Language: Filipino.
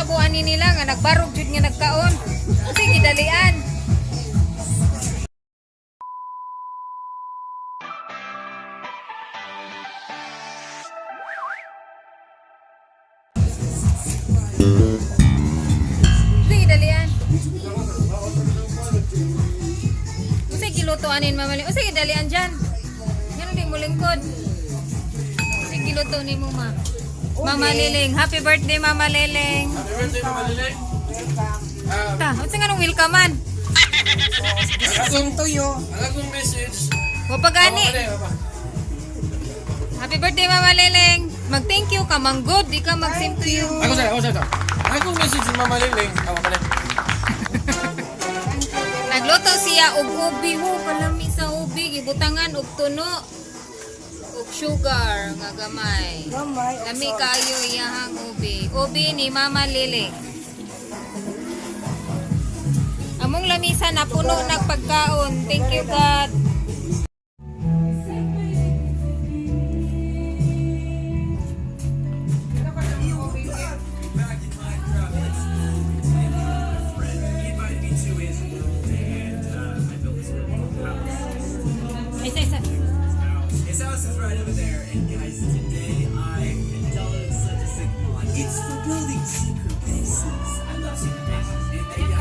buwan ni nila nga nagbarog jud nga nagkaon. Sige dalian. Sige dalian. Usay gilutoanin mamali. Usay dalian diyan. Ngano di mo lingkod? Usay giluto ni mo ma. Mama Liling, happy birthday Mama Liling. Happy birthday, Mama Liling. Ta, unsa nga nung welcome man? Same to you. Ang message. Wa pa gani. Happy birthday Mama Liling. Mag-thank you ka manggod, di ka mag-same to you. Ako sa. Ang message ni Mama Liling. Ako pala. Nagluto siya og ubi ho, kalami sa ubi, gibutangan og tuno. Og sugar nga gamay. Gamay. Lami kayo iyahang ubi. Ubi ni Mama Liling. Among lamisa na puno nagpagkaon. Thank you God. Isa. His house is right over there, and guys, today I indulged such a sick mod. It's for building secret bases. I love secret bases.